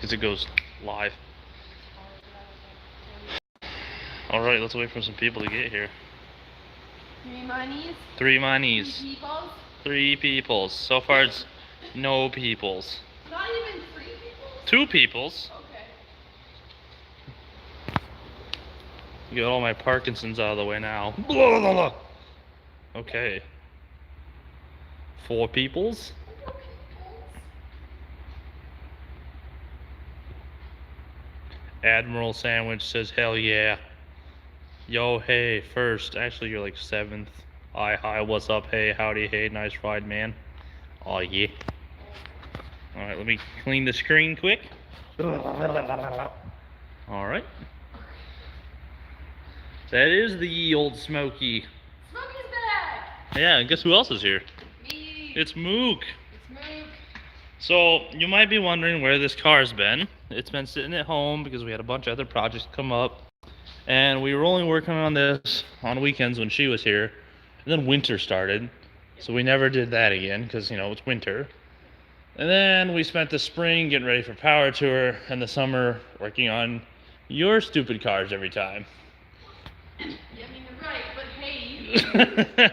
because it goes live. Alright, let's wait for some people to get here. 3 monies? 3 monies. 3 peoples? 3 peoples. So far it's no peoples. Not even 3 peoples? 2 peoples. Okay. Get all my Parkinson's out of the way now. Blah, blah, blah. Okay. 4 peoples. Admiral Sandwich says, hell yeah. Yo, hey, first. Actually, you're like 7th. Hi, what's up? Hey, howdy, hey, nice ride, man. Oh, yeah. Alright, let me clean the screen quick. Alright. That is the old Smokey. Smokey's back! Yeah, and guess who else is here? Me! It's Mook. It's Mook. So, you might be wondering where this car's been. It's been sitting at home because we had a bunch of other projects come up. And we were only working on this on weekends when she was here. And then winter started. So we never did that again because, you know, it's winter. And then we spent the spring getting ready for Power Tour and the summer working on your stupid cars every time. Yeah, I mean, you're right, but hey.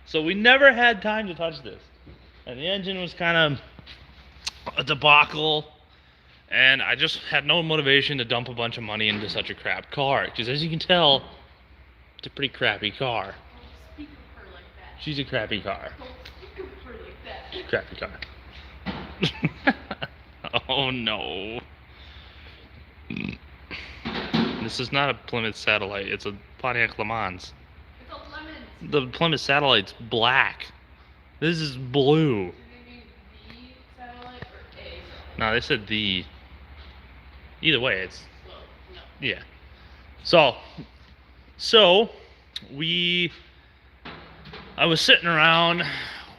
So we never had time to touch this. And the engine was kind of a debacle. And I just had no motivation to dump a bunch of money into such a crap car. Because as you can tell, it's a pretty crappy car. Don't speak of her like that. She's a crappy car. Don't speak of her like that. She's a crappy car. Oh no. This is not a Plymouth Satellite. It's a Pontiac LeMans. It's a LeMans. The Plymouth Satellite's black. This is blue. Did they do the satellite or a satellite? No, they said the. Either way, it's. Well, no. Yeah. So, I was sitting around,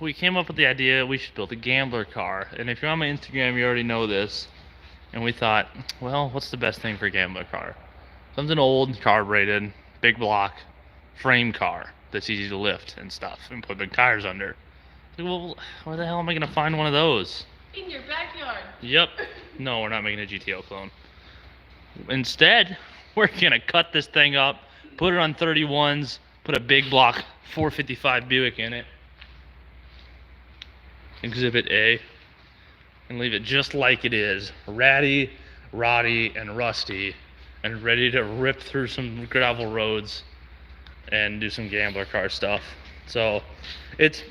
we came up with the idea we should build a gambler car. And if you're on my Instagram, you already know this. And we thought, well, what's the best thing for a gambler car? Something old, carbureted, big block, frame car that's easy to lift and stuff and put big tires under. Like, well, where the hell am I going to find one of those? In your backyard. Yep. No, we're not making a GTO clone. Instead, we're going to cut this thing up, put it on 31s, put a big block 455 Buick in it, Exhibit A, and leave it just like it is, ratty, roddy, and rusty, and ready to rip through some gravel roads and do some gambler car stuff. So it's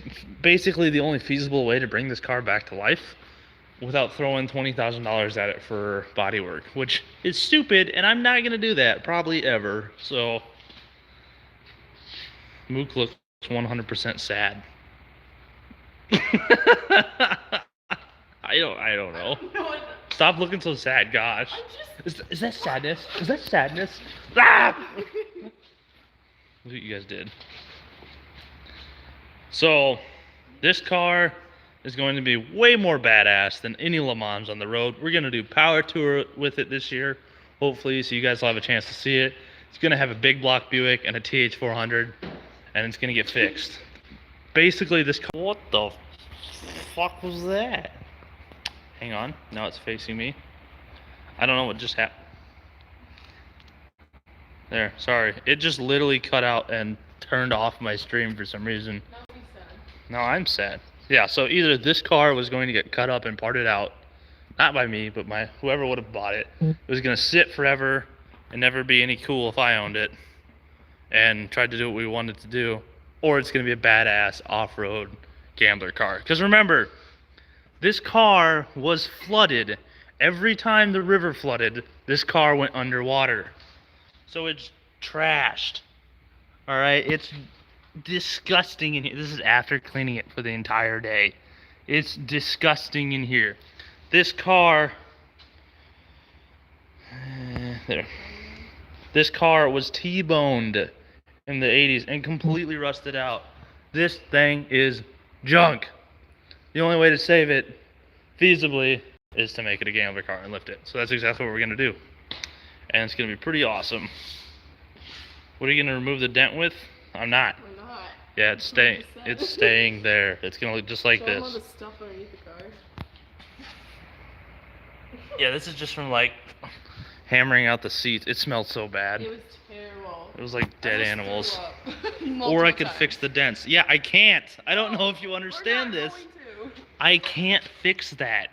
basically the only feasible way to bring this car back to life without throwing $20,000 at it for body work, which is stupid, and I'm not gonna do that probably ever. So Mook looks 100% sad. I don't know. Stop looking so sad, gosh. Is that sadness? Is that sadness? Ah! Look what you guys did. So, this car is going to be way more badass than any LeMans on the road. We're going to do Power Tour with it this year, hopefully, so you guys will have a chance to see it. It's going to have a big block Buick and a TH400, and it's going to get fixed. Basically, this car... What the fuck was that? Hang on, now it's facing me. I don't know what just happened. There, sorry. It just literally cut out and turned off my stream for some reason. Now I'm sad. Yeah, so either this car was going to get cut up and parted out, not by me, but by whoever would have bought it. It was going to sit forever and never be any cool if I owned it and tried to do what we wanted to do, or it's going to be a badass off-road gambler car. Because remember, this car was flooded. Every time the river flooded, this car went underwater. So it's trashed. Alright, it's disgusting in here. This is after cleaning it for the entire day. It's disgusting in here. This car... there. This car was T-boned in the 80s and completely rusted out. This thing is junk. The only way to save it feasibly is to make it a gambler car and lift it. So that's exactly what we're going to do. And it's going to be pretty awesome. What are you going to remove the dent with? I'm not. We're not. Yeah, it's staying. It's staying there. It's going to look just like this. Show them all the stuff underneath the car. Yeah, this is just from like hammering out the seats. It smelled so bad. It was terrible. It was like dead animals. Or Or I could fix the dents. Yeah, I can't. I don't know if you understand this. I can't fix that.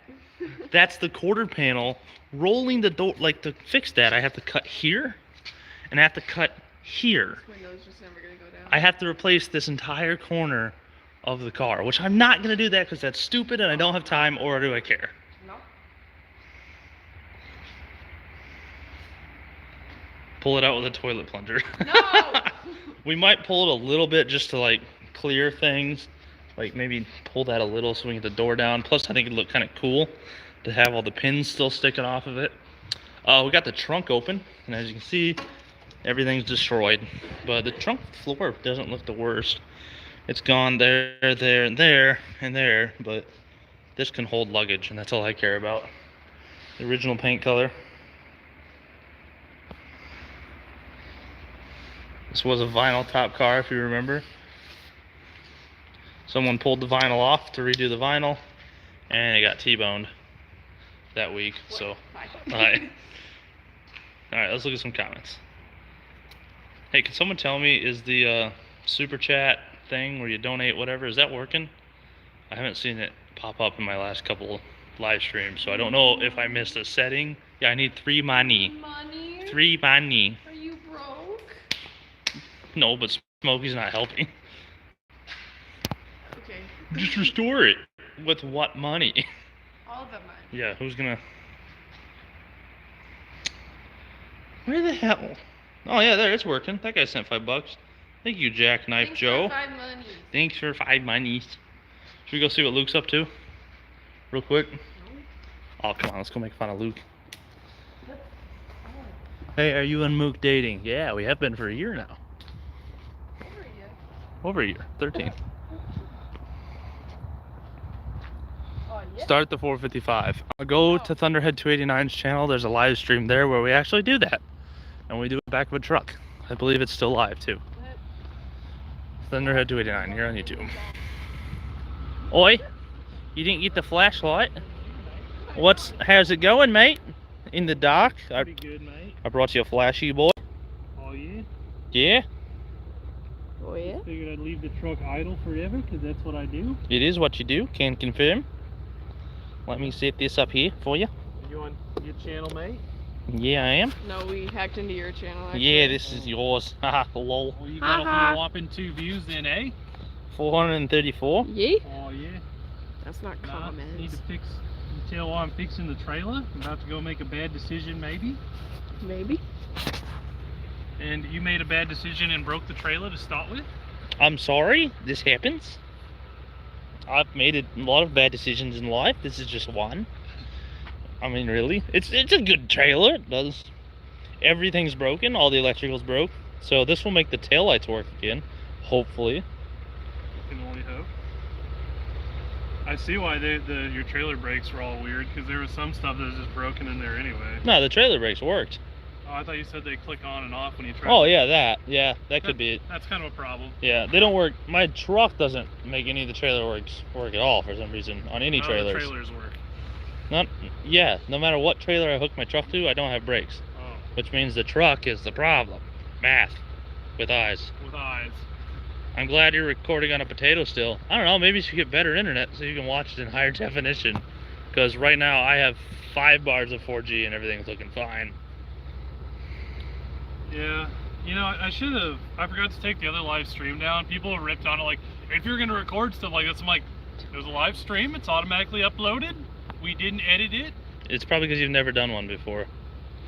That's the quarter panel. Rolling the door, like to fix that, I have to cut here, and I have to cut here. This window's just never gonna go down. I have to replace this entire corner of the car, which I'm not gonna do that because that's stupid and I don't have time, or do I care? No. Pull it out with a toilet plunger. No! We might pull it a little bit just to like clear things. Like maybe pull that a little so we can get the door down. Plus I think it'd look kind of cool to have all the pins still sticking off of it. We got the trunk open, and as you can see, everything's destroyed. But the trunk floor doesn't look the worst. It's gone there, there, and there, and there, but this can hold luggage, and that's all I care about. The original paint color. This was a vinyl top car, if you remember. Someone pulled the vinyl off to redo the vinyl, and it got T-boned that week. So, alright, let's look at some comments. Hey, can someone tell me, is the super chat thing where you donate whatever, is that working? I haven't seen it pop up in my last couple live streams, so I don't know if I missed a setting. Yeah, I need 3 money. 3 money. Are you broke? No, but Smokey's not helping. Okay. Just restore it. With what money? All of the money. Yeah, who's gonna... Where the hell? Oh yeah, there, it's working. That guy sent $5. Thank you, Jackknife Thanks Joe. For 5 monies. Thanks for 5 monies. Should we go see what Luke's up to? Real quick? No. Oh, come on, let's go make fun of Luke. Hey, are you and Mook dating? Yeah, we have been for a year now. Over a year. 13. Oh, yeah. Start the 455. I'll go to Thunderhead 289's channel. There's a live stream there where we actually do that. And we do it back of a truck. I believe it's still live too. Thunderhead 289, here on YouTube. Oi, you didn't get the flashlight? How's it going, mate? In the dark? Pretty good, mate. I brought you a flashy, boy. Oh, yeah? Yeah? Oh, yeah? Figured I'd leave the truck idle forever, because that's what I do. It is what you do, can confirm. Let me set this up here for you. Are you on your channel, mate? Yeah, I am. No, we hacked into your channel. Actually. Yeah, this is yours. Haha, lol. Well, you got a whopping 2 views then, eh? 434. Yeah? Oh, yeah? That's not Nah, common. need to fix... You tell why I'm fixing the trailer? I'm about to go make a bad decision, maybe? Maybe. And you made a bad decision and broke the trailer to start with? I'm sorry, this happens. I've made a lot of bad decisions in life. This is just one. I mean, really, it's a good trailer. It does. Everything's broken. All the electrical's broke. So this will make the taillights work again, hopefully. Can only hope. I see why your trailer brakes were all weird, because there was some stuff that was just broken in there anyway. No, the trailer brakes worked. Oh, I thought you said they click on and off when you try. Oh yeah, that could be it. That's kind of a problem. Yeah, they don't work. My truck doesn't make any of the trailer work at all for some reason on any trailers. The trailers work. No matter what trailer I hook my truck to, I don't have brakes. Oh. Which means the truck is the problem. Math. With eyes. With eyes. I'm glad you're recording on a potato still. I don't know, maybe you should get better internet so you can watch it in higher definition. Because right now I have 5 bars of 4G and everything's looking fine. Yeah. You know, I forgot to take the other live stream down. People have ripped on it like, if you're going to record stuff like this, I'm like, there's a live stream, it's automatically uploaded. We didn't edit it. It's probably because you've never done one before.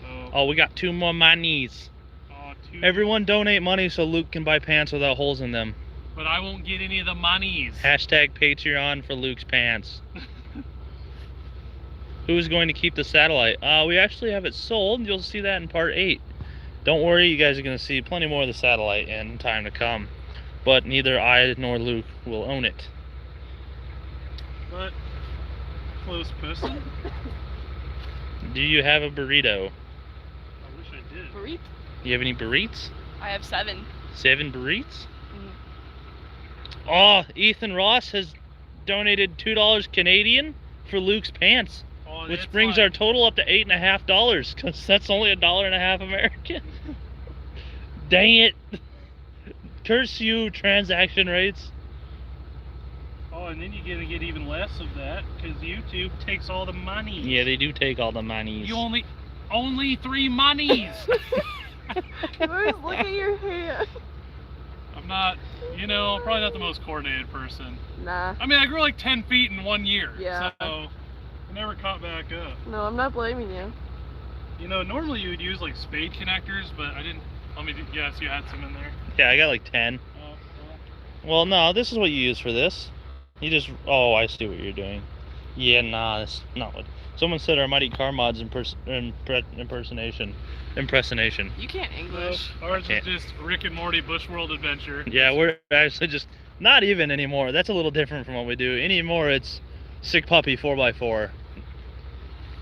Oh, Oh, we got 2 more monies. oh, 2. Everyone donate money so Luke can buy pants without holes in them. But I won't get any of the monies. Hashtag Patreon for Luke's pants. Who's going to keep the satellite? We actually have it sold. You'll see that in part 8. Don't worry, you guys are going to see plenty more of the satellite in time to come. But neither I nor Luke will own it. But, close person. Do you have a burrito? I wish I did. Burrito? You have any burritos? I have 7. 7 burritos? Mhm. Oh, Ethan Ross has donated $2 Canadian for Luke's pants. Oh, which it's brings like- our total up to $8.50 because that's only $1.50 American. Dang it! Curse you, transaction rates. Oh, and then you're gonna get even less of that because YouTube takes all the money. Yeah, they do take all the monies. You only 3 monies. You always look at your hand. I'm not, you know, probably not the most coordinated person. Nah. I mean, I grew like 10 feet in 1 year. Yeah. So I never caught back up. No, I'm not blaming you. You know, normally you would use like spade connectors, but I didn't. Let me guess, you had some in there. Yeah, I got like 10. Oh, Well, no, this is what you use for this. You just, oh, I see what you're doing. Yeah, nah, that's not what. Someone said our Mighty Car Mods impersonation. You can't English. well. Ours can't. is just Rick and Morty Bush World Adventure. Yeah, we're actually just not even anymore. That's a little different from what we do. Anymore, it's Sick Puppy 4x4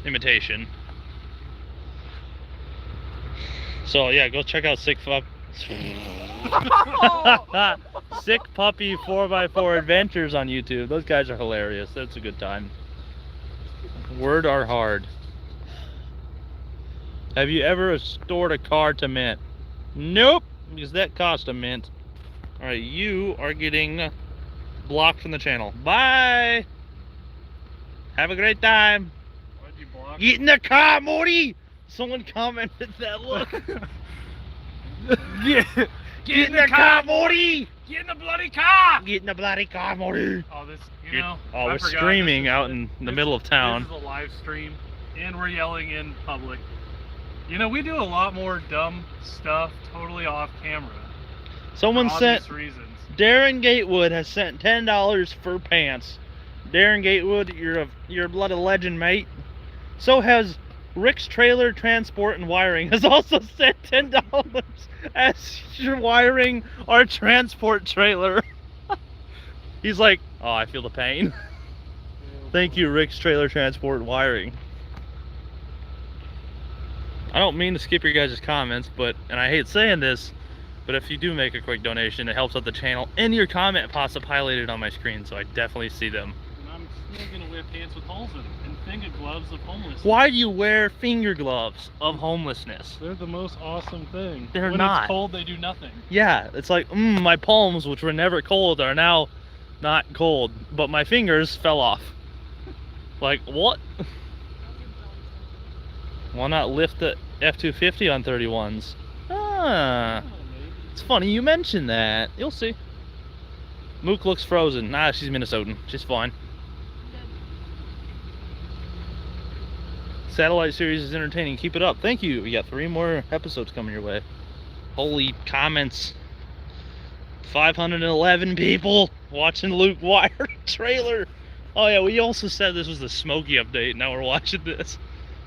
imitation. So yeah, go check out Sick Puppy 4x4 Adventures on YouTube. Those guys are hilarious. That's a good time. Word are hard. Have you ever restored a car to mint? Nope, because that cost a mint. Alright, you are getting blocked from the channel. Bye! Have a great time. Why'd you block? Get in the car, Morty! Someone commented that look. Get in the car, Morty! Get in the bloody car! Get in the bloody car, Morty! Oh, this, you know. Oh, I we're forgot. screaming This is- out in the middle of town. This is a live stream, and we're yelling in public. You know, we do a lot more dumb stuff totally off camera. Someone for sent, obvious reasons. Darren Gatewood has sent $10 for pants. Darren Gatewood, you're a bloody legend, mate. So has Rick's Trailer Transport and Wiring has also sent $10 as you're wiring our transport trailer. He's like, oh, I feel the pain. Thank you, Rick's Trailer Transport and Wiring. I don't mean to skip your guys' comments, and I hate saying this, but if you do make a quick donation, it helps out the channel, and your comment pops up highlighted on my screen, so I definitely see them. And I'm still gonna wear pants with holes in them and finger gloves of homelessness. Why do you wear finger gloves of homelessness? They're the most awesome thing. They're when not. it's cold, they do nothing. Yeah, it's like, my palms, which were never cold, are now not cold, but my fingers fell off. Like, what? Why not lift the F-250 on 31s? Ah, Oh, maybe. it's funny you mentioned that. You'll see. Mook looks frozen. Nah, she's Minnesotan. She's fine. Satellite series is entertaining. Keep it up. Thank you. We got 3 more episodes coming your way. Holy comments. 511 people watching Luke Wire trailer. Oh yeah, we also said this was the SMOKEY update. Now we're watching this.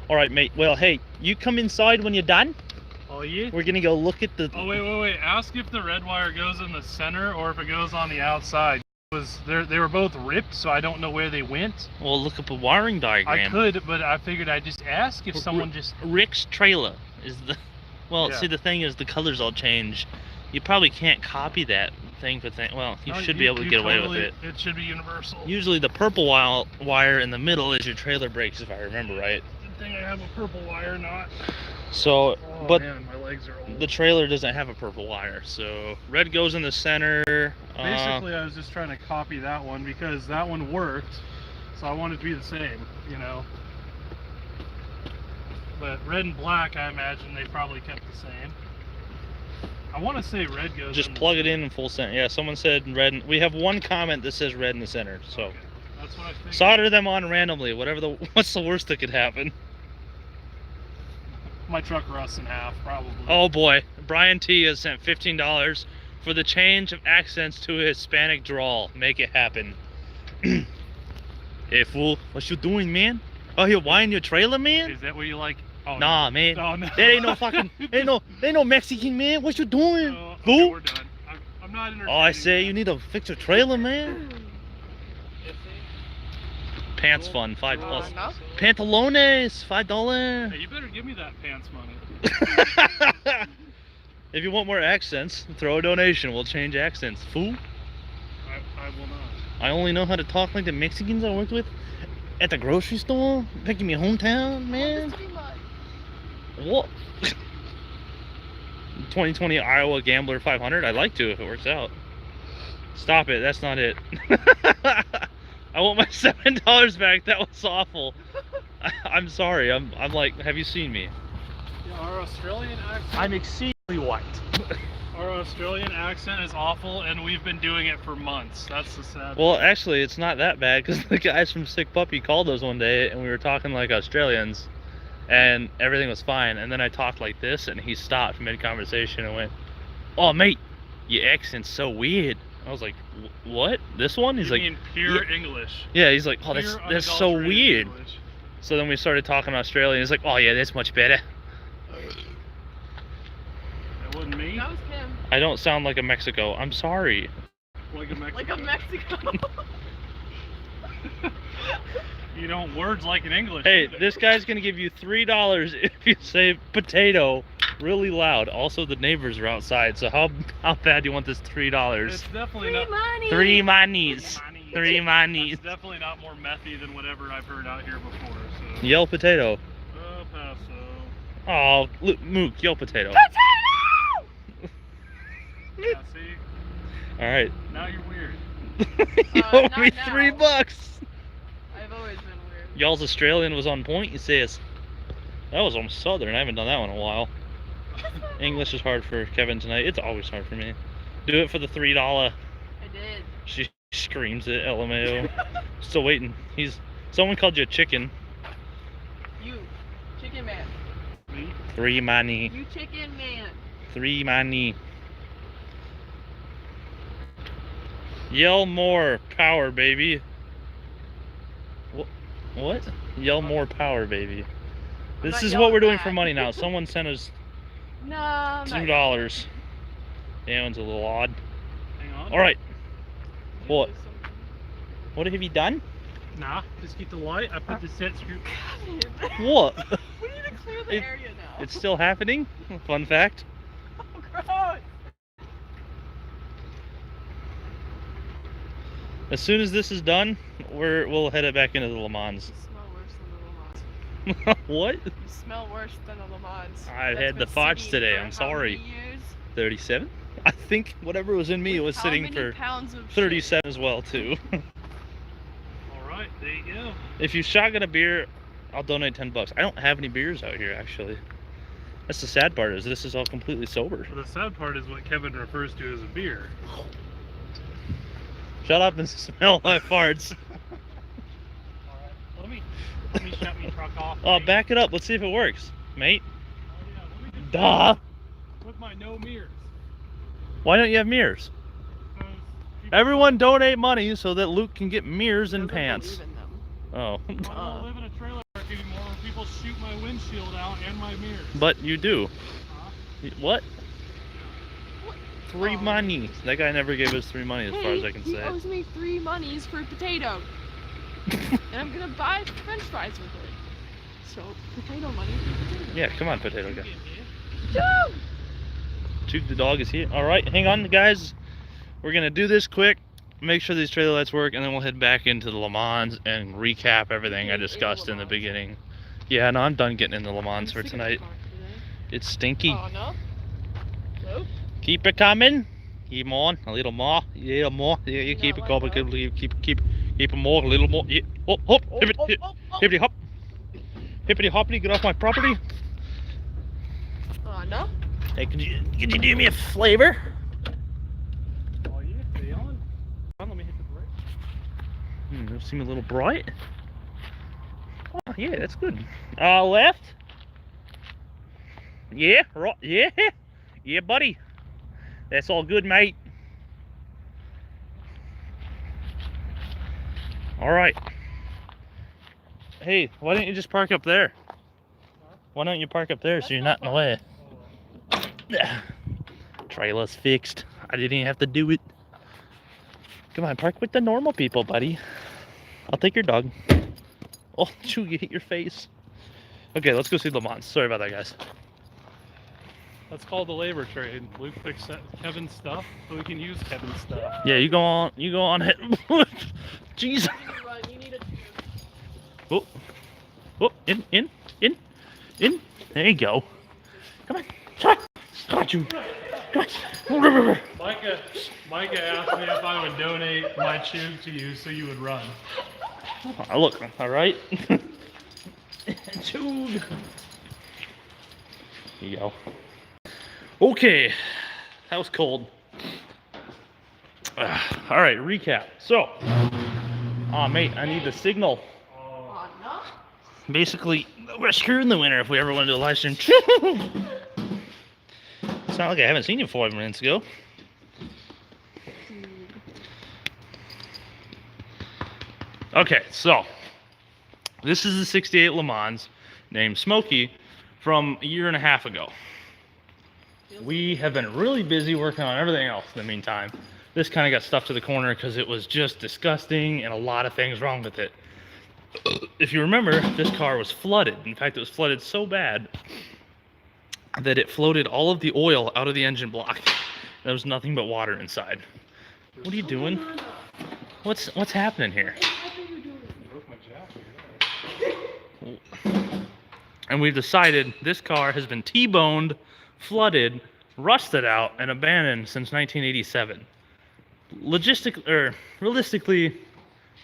Alright, mate. Well, hey, you come inside when you're done. Oh, yeah? We're gonna go look at the... Oh, wait. Ask if the red wire goes in the center or if it goes on the outside. They were both ripped, so I don't know where they went. Well, look up a wiring diagram. I could, but I figured I'd just ask if someone just... Rick's trailer is the... Well, Yeah. see, the thing is, the colors all change. You probably can't copy that thing for thing. Well, you should be able to get away with it. It should be universal. Usually the purple wire in the middle is your trailer brakes, if I remember right. Good thing I have a purple wire, not... So, Oh, but man, my legs are old. the trailer doesn't have a purple wire. So, red goes in the center. Basically, I was just trying to copy that one because that one worked, so I wanted it to be the same, you know. But red and black, I imagine they probably kept the same. I want to say red goes. Just in the plug it center. in full center. Yeah, someone said red. We have one comment that says red in the center. So, Okay. That's what I figured. solder them on randomly. What's the worst that could happen? My truck rusts in half, probably. Oh boy, Brian T has sent $15 for the change of accents to a Hispanic drawl. Make it happen. Hey fool, what you doing, man? Oh, you wiring your trailer, man? Is that what you like? Oh, Nah, no. man. Oh, no. That ain't no fucking, ain't no Mexican, man. What you doing, No, okay, fool? we're done. I'm not entertaining. Oh, I say that. you need to fix your trailer, man. Pants fun, $5. No? Pantalones, $5. Hey, you better give me that pants money. If you want more accents, throw a donation. We'll change accents, fool. I will not. I only know how to talk like the Mexicans I worked with. At the grocery store? Picking me hometown, man? What? 2020 Iowa Gambler 500? I'd like to if it works out. Stop it, that's not it. I want my $7 back, that was awful. I'm sorry, I'm like, have you seen me? Yeah, our Australian accent. I'm exceedingly white. Our Australian accent is awful, and we've been doing it for months. That's the sad Well, thing. actually, it's not that bad, because the guys from Sick Puppy called us one day, and we were talking like Australians, and everything was fine. And then I talked like this, and he stopped mid-conversation and went, "Oh, mate, your accent's so weird." I was like, "What? This one?" He's You like, mean pure "Yeah." English. Yeah, he's like, "Oh, Pure that's so unadulterated weird." English. So then we started talking Australian. He's like, "Oh yeah, that's much better." That wasn't me. That was him. I don't sound like a Mexico. I'm sorry. Like a Mexican. Like a Mexico. You don't words like in English. Hey, either. this guy's gonna give you $3 if you say potato really loud. Also, the neighbors are outside, so how bad do you want this $3? It's definitely Free not. money. 3 monies. 3 monies. It's definitely not more methy than whatever I've heard out here before. So. Yell potato. Oh, Paso. Oh, look, Mook, yell potato. Yeah, see? All right. Now you're weird. You owe not me now. $3. I've always been weird. Y'all's Australian was on point. You says that was almost Southern. I haven't done that one in a while. English is hard for Kevin tonight. It's always hard for me. Do it for the $3. I did. She screams it. LMAO. Still waiting. Someone called you a chicken. You, chicken man. Me? 3 money. You chicken man. 3 money. Yell more power, baby. What? Yell more power, baby. This not is what yelling we're doing for back. money now. Someone sent us No, I'm not $2. That one's a little odd. Hang on. All right. yelling. What? Do something. What have you done? Nah, just get the light. I put the set screw. What? We need to clear the area now. It's still happening. Fun fact. Oh, gross. As soon as this is done, we'll head it back into the LeMans. You smell worse than the LeMans. What? You smell worse than the LeMans. I That's had the been fudge sitting today, for I'm how many sorry. years? 37? I think whatever was in me With was how sitting many for pounds of 37 as well too. Alright, there you go. If you shotgun a beer, I'll donate $10. I don't have any beers out here actually. That's the sad part, is this is all completely sober. Well, the sad part is what Kevin refers to as a beer. Shut up and smell my farts. Alright, let me shut my truck off. Oh, mate. back it up. Let's see if it works, mate. Oh, yeah, let me just Duh. with my no mirrors. Why don't you have mirrors? 'Cause people Everyone donate money so that Luke can get mirrors and Doesn't pants. believe in them. Oh. I don't live in a trailer park anymore where people shoot my windshield out and my mirrors. But you do. Huh? What? What? 3 Oh. money. That guy never gave us 3 money as far as I can He say. owes me 3 monies for potato. And I'm gonna buy french fries with it. So, potato money for potato. Yeah, come on, potato guy. No! Juke the dog is here. All right, hang on, guys. We're gonna do this quick. Make sure these trailer lights work, and then we'll head back into the LeMans and recap everything I discussed in the beginning. Yeah, no, I'm done getting in the LeMans for tonight. It's stinky. Oh, no? Nope. Keep it coming. Keep on, a little more, Yeah, you You keep it not going. like Keep it more, a little more. Yeah. Hop, hop, Oh, hippity, oh, hip, oh, oh. hippity hop, hippity hoppity. Get off my property. Oh, no? Hey, could you do me a flavor? Oh yeah, stay on. Come on, let me hit the brake. You seem a little bright. Oh, yeah, that's good. Left. Yeah, right. Yeah, yeah, buddy. That's all good, mate. All right. Hey, why don't you just park up there? Why don't you park up there so you're not in the way? Trailer's fixed. I didn't even have to do it. Come on, park with the normal people, buddy. I'll take your dog. Oh, chew, you hit your face. Okay, let's go see LeMans. Sorry about that, guys. That's called the labor trade. Luke picks Kevin's stuff, so we can use Kevin's stuff. Yeah, you go on it. Jeez. You need a tube. Oh, oh, in. There you go. Come on. Come on, you. Come on. Micah asked me if I would donate my tube to you so you would run. Oh, look, all right. Tube. Here you go. Okay, that was cold. All right, recap. So, mate, I need the signal. Oh, no. Basically, we're screwed in the winter if we ever want to do a live stream. It's not like I haven't seen you 5 minutes ago. Okay, so this is the 68 LeMans named Smokey from a year and a half ago. We have been really busy working on everything else in the meantime. This kind of got stuffed to the corner because it was just disgusting and a lot of things wrong with it. If you remember, this car was flooded. In fact, it was flooded so bad that it floated all of the oil out of the engine block. There was nothing but water inside. What are you doing? What's happening here? And we've decided this car has been T-boned, flooded, rusted out, and abandoned since 1987. Realistically,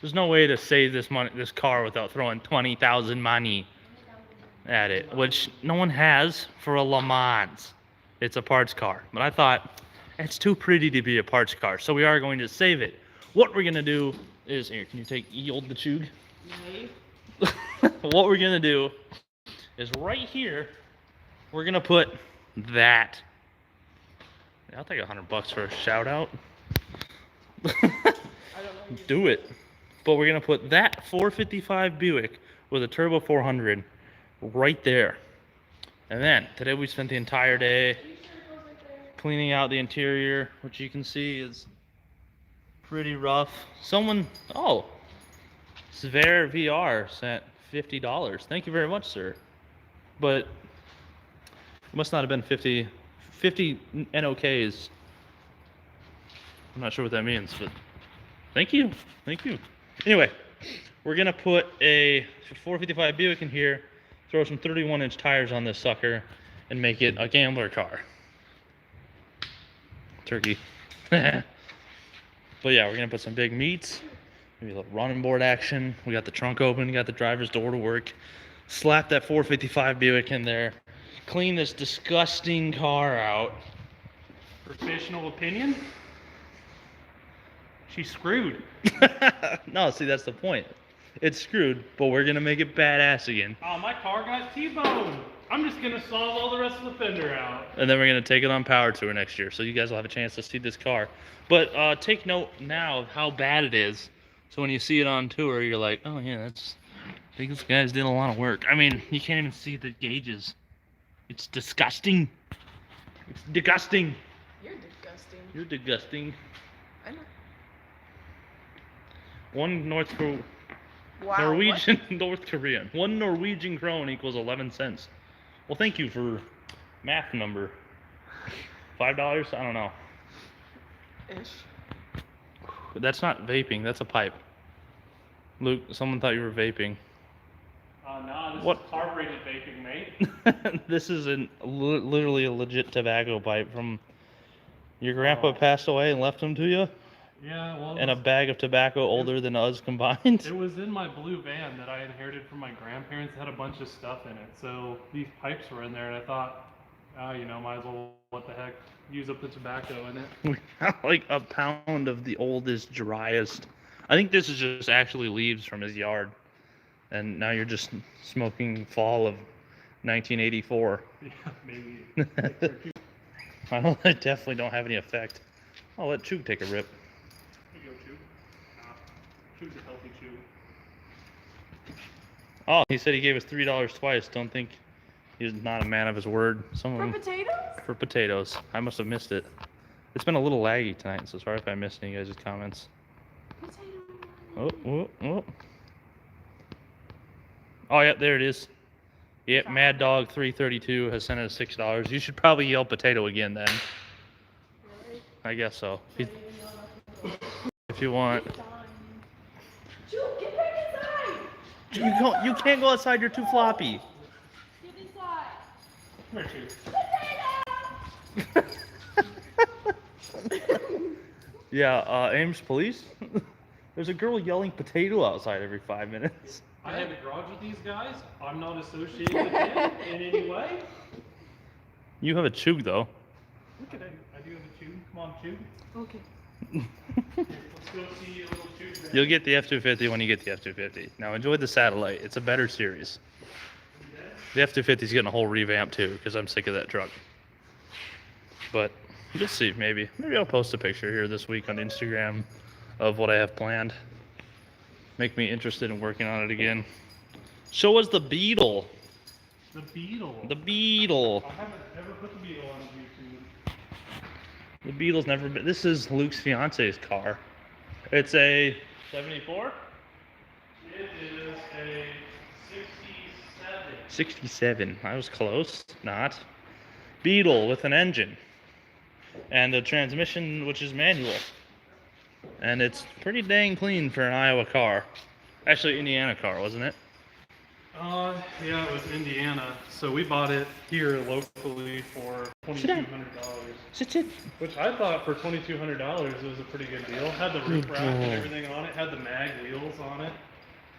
there's no way to save this car without throwing 20,000 money at it, which no one has for a LeMans. It's a parts car, but I thought it's too pretty to be a parts car, so we are going to save it. What we're gonna do is here. Can you yield the chug? What we're gonna do is right here. We're gonna put that. I'll take $100 for a shout out. Do it. But we're gonna put that 455 Buick with a turbo 400 right there. And then today we spent the entire day cleaning out the interior, which you can see is pretty rough. Someone, Sver VR sent $50. Thank you very much, sir. But it must not have been 50 NOKs. I'm not sure what that means, but thank you. Anyway, we're gonna put a 455 Buick in here, throw some 31-inch tires on this sucker, and make it a gambler car. Turkey. But yeah, we're gonna put some big meats, maybe a little running board action. We got the trunk open, got the driver's door to work. Slap that 455 Buick in there. Clean this disgusting car out. Professional opinion? She's screwed. No, see, that's the point. It's screwed, but we're gonna make it badass again. Oh, my car got T-boned. I'm just gonna solve all the rest of the fender out. And then we're gonna take it on Power Tour next year, so you guys will have a chance to see this car. But take note now of how bad it is. So when you see it on tour, you're like, oh yeah, I think this guy's did a lot of work. I mean, you can't even see the gauges. It's disgusting. It's disgusting. You're disgusting. You're disgusting. I know. One Norwegian North Korean. 1 Norwegian krone equals 11 cents. Well, thank you for math number. $5? I don't know. Ish. That's not vaping. That's a pipe. Luke, someone thought you were vaping. No, this What? is carbureted vaping, mate. This is literally a legit tobacco pipe from your grandpa passed away and left them to you? Yeah, well, And a bag of tobacco older than us combined? it was in my blue van that I inherited from my grandparents. It had a bunch of stuff in it. So these pipes were in there, and I thought, might as well, what the heck, use up the tobacco in it. We got like a pound of the oldest, driest. I think this is just actually leaves from his yard. And now you're just smoking fall of 1984. Yeah, maybe. I definitely don't have any effect. I'll let Chug take a rip. Here you go, Chew. Chew's a healthy chew. Oh, he said he gave us $3 twice. Don't think he's not a man of his word. For potatoes? For potatoes. I must have missed it. It's been a little laggy tonight, so sorry if I missed any of you guys' comments. Potatoes. Oh, yeah, there it is. Yep, Mad Dog 332 has sent us $6. You should probably yell potato again then. Really? I guess so. If you want. Jude, get back inside! You can't go outside. You're too floppy. Get inside. Come here, Yeah, Ames police. There's a girl yelling potato outside every 5 minutes. I have a grudge with these guys. I'm not associated with them in any way. You have a chug though. Look at that. I do have a tube. Come on, tube. Okay. Let's go see a little tube. You'll get the F-250 when you get the F-250. Now enjoy the satellite. It's a better series. The F-250 is getting a whole revamp too because I'm sick of that truck. But you'll see, maybe I'll post a picture here this week on Instagram of what I have planned. Make me interested in working on it again. Show us the Beetle. The Beetle. The Beetle. I haven't ever put the Beetle on YouTube. The Beetle's never been. This is Luke's fiance's car. It's a 74? It is a 67. 67. I was close. Not. Beetle with an engine. And a transmission which is manual. And it's pretty dang clean for an Iowa car. Actually, Indiana car, wasn't it? Yeah, it was Indiana. So we bought it here locally for $2,200. Sit. Which I thought for $2,200 it was a pretty good deal. Had the roof rack and everything on it. Had the mag wheels on it.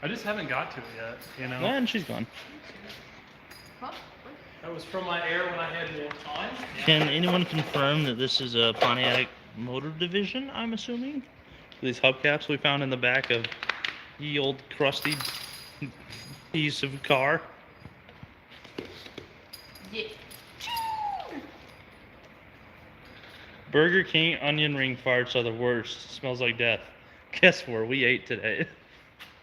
I just haven't got to it yet, you know. And she's gone. Huh? That was from my air when I had more time. Can anyone confirm that this is a Pontiac Motor Division, I'm assuming? These hubcaps we found in the back of the old crusty piece of car. Yeah. Burger King onion ring farts are the worst. Smells like death. Guess where we ate today?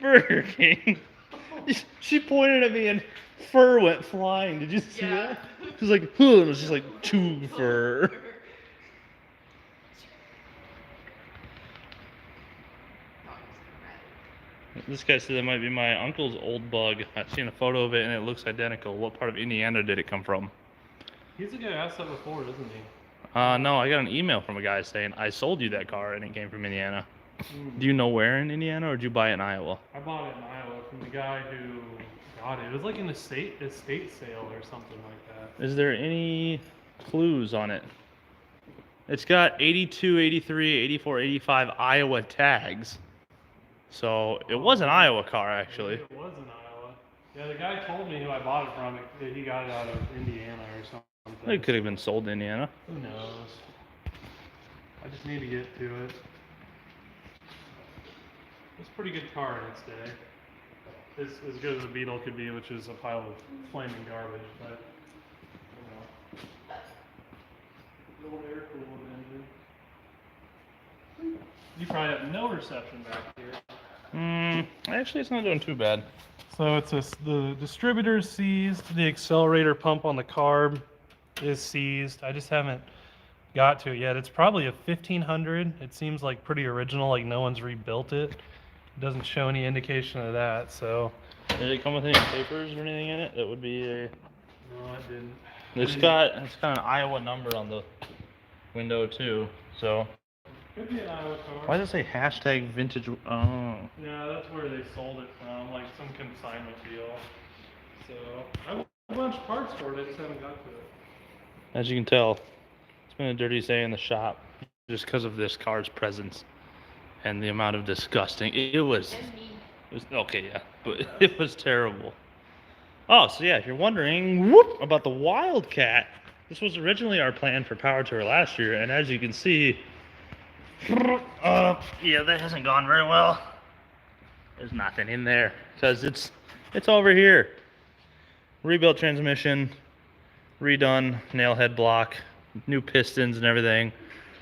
Burger King. She pointed at me and fur went flying. Did you see that? She was like, huh, it was just like tube fur. This guy said that might be my uncle's old bug. I've seen a photo of it and it looks identical. What part of Indiana did it come from? He's the guy who asked that before, isn't he? No, I got an email from a guy saying, I sold you that car and it came from Indiana. Do you know where in Indiana or did you buy it in Iowa? I bought it in Iowa from the guy who got it. It was like an estate sale or something like that. Is there any clues on it? It's got 82, 83, 84, 85 Iowa tags. So it was an Iowa car actually. It was in Iowa. Yeah, the guy told me who I bought it from, that he got it out of Indiana or something. It could have been sold in Indiana. Who knows? I just need to get to it. It's a pretty good car in its day. It's as good as a Beetle could be, which is a pile of flaming garbage, but you know. Little air-cooled engine. You probably have no reception back here. Actually it's not doing too bad. So it's the distributor's seized, the accelerator pump on the carb is seized. I just haven't got to it yet. It's probably a 1500. It seems like pretty original, like no one's rebuilt it. It doesn't show any indication of that, so. Did it come with any papers or anything in it? That would be a... No, it didn't. It's got an Iowa number on the window too, so. Could be an Iowa car. Why does it say hashtag vintage? Oh. Yeah, that's where they sold it from, like some consignment deal. So, I have a bunch of parts for it, I just haven't got to it. As you can tell, it's been a dirty day in the shop just because of this car's presence and the amount of disgusting. It was okay, yeah, but it was terrible. Oh, so yeah, if you're wondering about the Wildcat, this was originally our plan for Power Tour last year, and as you can see, yeah, that hasn't gone very well. There's nothing in there because it's over here. Rebuilt transmission, redone nail head block, new pistons and everything.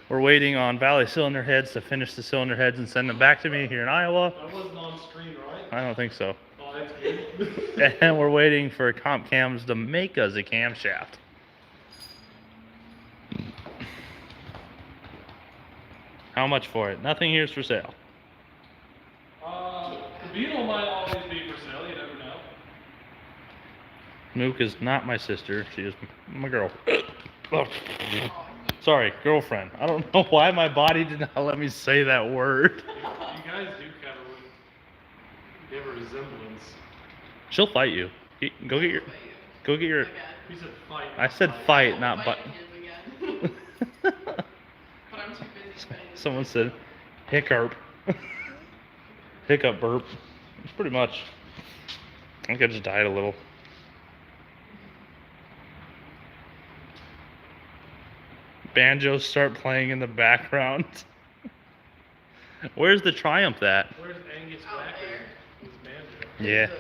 We're waiting on Valley Cylinder Heads to finish the cylinder heads and send them back to me here in Iowa. That wasn't on screen, right? I don't think so. Oh, that's good. And we're waiting for Comp Cams to make us a camshaft. How much for it? Nothing here is for sale. The Beetle might always be for sale, you never know. Mook is not my sister. She is my girl. Sorry, girlfriend. I don't know why my body did not let me say that word. You guys do kind of have a resemblance. She'll fight you. Go get your. Go get your. He said fight. I said fight, not but. But I'm too busy fighting. Someone said hiccup. Hiccup burp. It's pretty much. I think I just died a little. Banjos start playing in the background. Where's the Triumph at? Where's Angus Wacker? His banjo. Yeah.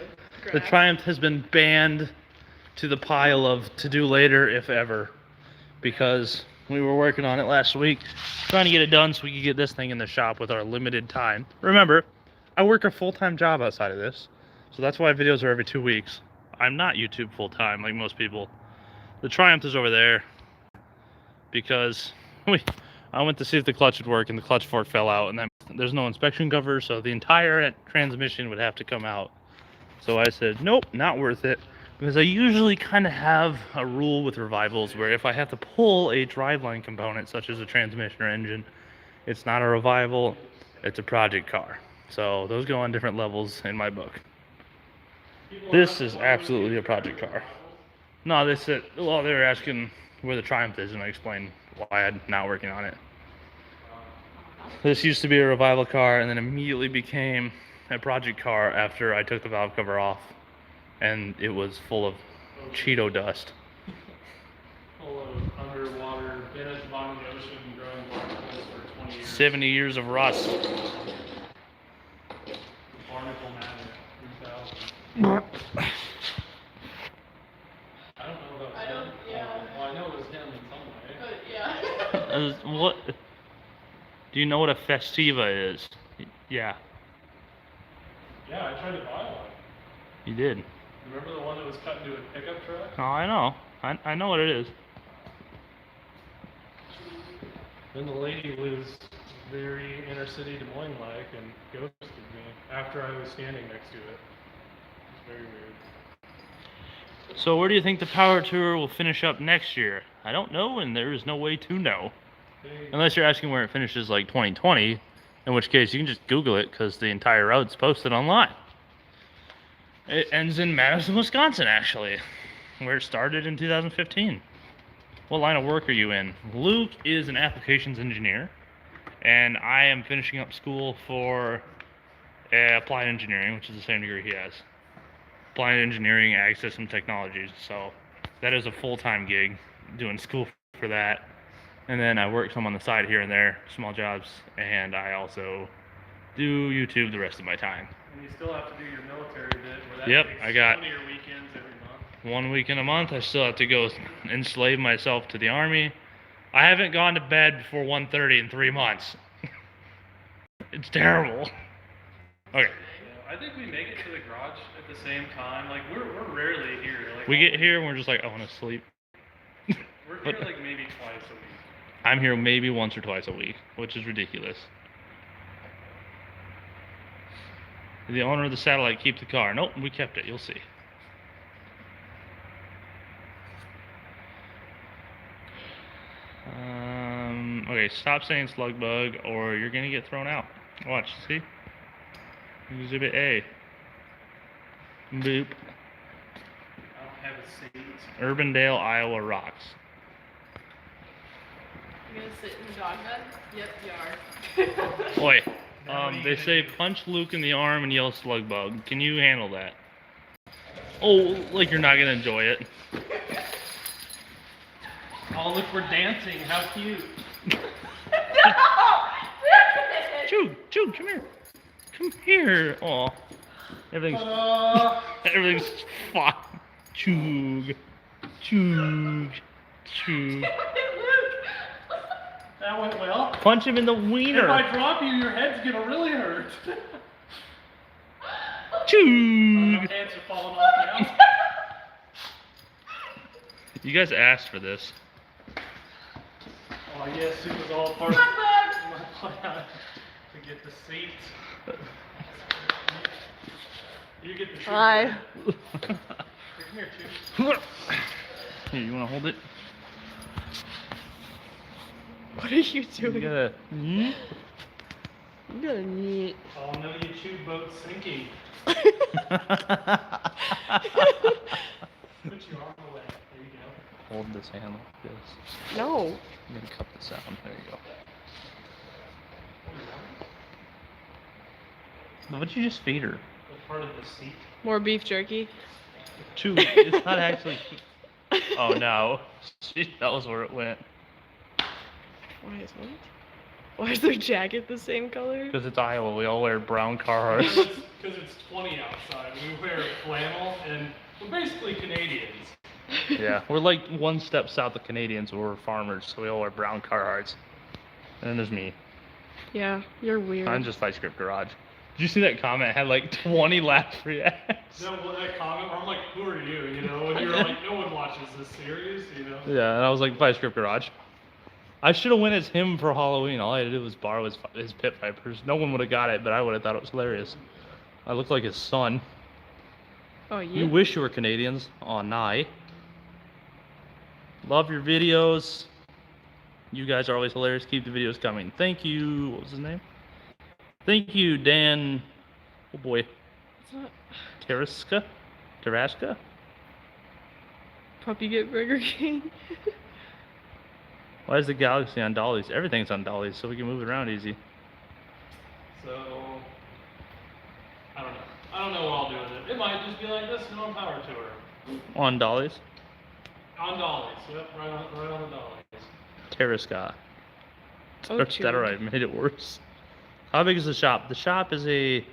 The Triumph has been banned to the pile of to do later, if ever, because we were working on it last week, trying to get it done so we could get this thing in the shop with our limited time. Remember, I work a full-time job outside of this, so that's why videos are every 2 weeks. I'm not YouTube full-time like most people. The Triumph is over there because I went to see if the clutch would work and the clutch fork fell out, and then there's no inspection cover, so the entire transmission would have to come out. So I said, nope, not worth it. Because I usually kind of have a rule with revivals where if I have to pull a driveline component, such as a transmission or engine, it's not a revival, it's a project car. So those go on different levels in my book. This is absolutely a project car. No, they said, well, they were asking where the Triumph is, and I explained why I'm not working on it. This used to be a revival car and then immediately became a project car after I took the valve cover off. And it was full of Cheeto dust. Full of underwater, been at the bottom of the ocean, growing barnacles for 20 years. 70 years of rust. Barnacle Matter 3000. I don't know about him. Well, I know it was him in some way. But yeah. What? Do you know what a Festiva is? Yeah. Yeah, I tried to buy one. You did. Remember the one that was cut into a pickup truck? Oh, I know. I know what it is. Then the lady was very inner city Des Moines-like and ghosted me after I was standing next to it. It's very weird. So where do you think the Power Tour will finish up next year? I don't know, and there is no way to know. Unless you're asking where it finishes like 2020, in which case you can just Google it because the entire route's posted online. It ends in Madison, Wisconsin, actually, where it started in 2015. What line of work are you in? Luke is an applications engineer, and I am finishing up school for applied engineering, which is the same degree he has. Applied engineering, ag system technologies. So that is a full-time gig, doing school for that. And then I work some on the side here and there, small jobs, and I also do YouTube the rest of my time. And you still have to do your military bit where that Yep, takes I got 1 of your weekends every month. 1 weekend a month. I still have to go enslave myself to the Army. I haven't gone to bed before 1:30 in 3 months. It's terrible. Okay. I think we make it to the garage at the same time. Like we're rarely here. Like We get here and we're just like, I want to sleep. we're here like maybe twice a week. I'm here maybe once or twice a week, which is ridiculous. Did the owner of the satellite keep the car? Nope, we kept it. You'll see. Okay, stop saying slug bug or you're gonna get thrown out. Watch, see? Exhibit A. Boop. I don't have a seat. Urbandale, Iowa rocks. You gonna sit in the dog bed? Yep, you are. Boy, Now what are you they gonna say do? punch Luke in the arm and yell slug bug. Can you handle that? Oh, like you're not gonna enjoy it. Oh, look, we're dancing. How cute. Chug, Chug, come here. Come here. Oh, everything's everything's fine. Chug, Chug, Chug. That went well. Punch him in the If I wiener. drop you, your head's gonna really hurt. Chug. My pants are falling off now. You guys asked for this. Oh yes, it was all part of my plan to get the seats. You get the seats. Hi. Come here, Choo. Here, you wanna hold it? What are you You doing? gotta. You gotta neat. Oh no, you chewed boat sinking. Put your arm away. There you go. Hold this hand like this. No. I'm gonna cut this out. There you go. What'd you just feed her? What part of the seat? More beef jerky. It's not actually. Oh no. That was where it went. Why is what? Why is their jacket the same color? Because it's Iowa. We all wear brown Carhartts. Because it's 20 outside. We wear flannel, and we're basically Canadians. Yeah, we're like one step south of Canadians. We're farmers, so we all wear brown Carhartts. And then there's me. Yeah, you're weird. I'm just Vice Grip Garage. Did you see that comment? It had like 20 laugh reacts. That comment, I'm like, who are you? You know, and you're like, no one watches this series, you know? Yeah, and I was like, Vice Grip Garage. I should have went as him for Halloween. All I had to do was borrow his pit vipers. No one would have got it, but I would have thought it was hilarious. I look like his son. Oh, yeah. We wish you were Canadians. Oh, nah. Love your videos. You guys are always hilarious. Keep the videos coming. Thank you. What was his name? Thank you, Dan. Oh boy. It's not... Taraska? Puppy get Burger King. Why is the Galaxy on dollies? Everything's on dollies, so we can move it around easy. So, I don't know. I don't know what I'll do with it. It might just be like this and on Power Tour. On dollies? On dollies. Yep, right on the dollies. Taraska. Oh, That alright, made it worse. How big is the shop? The shop is a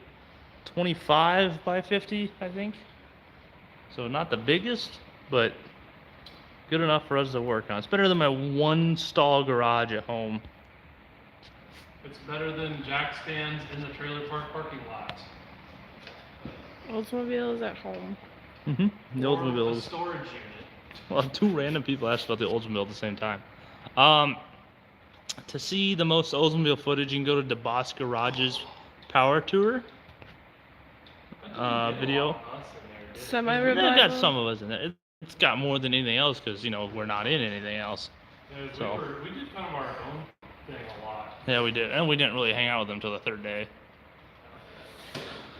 25 by 50, I think. So not the biggest, but good enough for us to work on. It's better than my one stall garage at home. It's better than jack stands in the trailer park parking lots. Oldsmobile is at home. The Or Oldsmobile a is. storage unit. Well, two random people asked about the Oldsmobile at the same time. To see the most Oldsmobile footage, you can go to DeBoss Garage's Power Tour video. Semi-revival. They've got some of us in there. It's got more than anything else because, you know, we're not in anything else. Yeah, So. we did kind of our own thing a lot. Yeah, we did. And we didn't really hang out with them until the third day.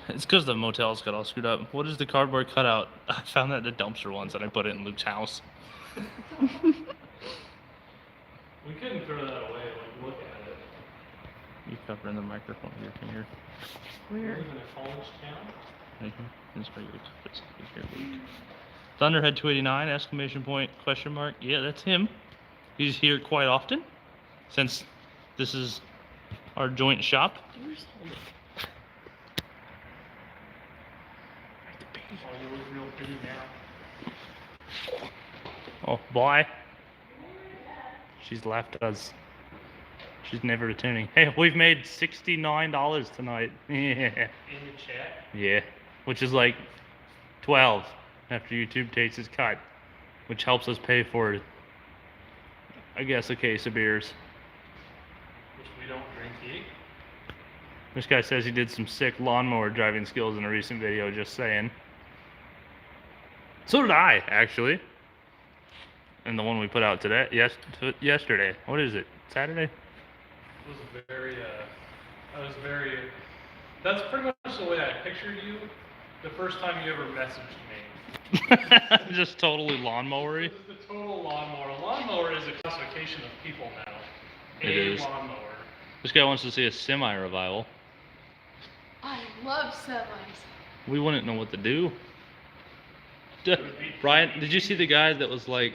It's because the motels got all screwed up. What is the cardboard cutout? I found that in the dumpster once and I put it in Luke's house. We couldn't throw that away, like, look at it. You covering the microphone with your finger. We Where? live in a college town. Right here. That's where you put it here, Luke. Thunderhead 289, exclamation point, question mark. Yeah, that's him. He's here quite often, since this is our joint shop. Where's Holden? Oh, you look real pretty now. Oh, boy. She's left us. She's never returning. Hey, we've made $69 tonight. Yeah. In the chat. Yeah. Which is like 12 after YouTube takes its cut. Which helps us pay for, I guess, a case of beers. Which we don't drink here. This guy says he did some sick lawnmower driving skills in a recent video, just saying. So did I, actually. And the one we put out today, yesterday. What is it? Saturday? It was that's pretty much the way I pictured you the first time you ever messaged me. Just totally lawnmowery. This is the total lawnmower. A lawnmower is a classification of people now. It is. Lawnmower. This guy wants to see a semi revival. I love semis. We wouldn't know what to do. Brian, did you see the guy that was like,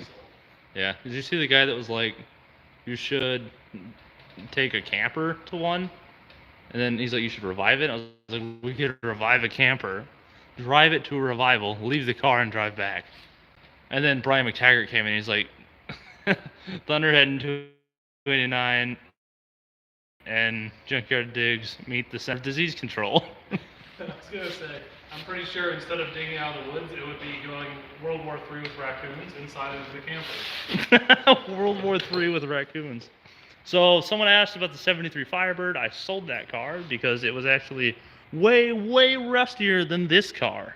yeah, did you see the guy that was like, you should take a camper to one? And then he's like, you should revive it. I was like, we could revive a camper, drive it to a revival, leave the car and drive back. And then Brian McTaggart came in and he's like, Thunderhead and 289 and Junkyard Digs meet the Center of Disease Control. I was gonna say, I'm pretty sure instead of digging out of the woods, it would be going World War III with raccoons inside of the camper. World War III with raccoons. So someone asked about the 73 Firebird. I sold that car because it was actually way, way rustier than this car.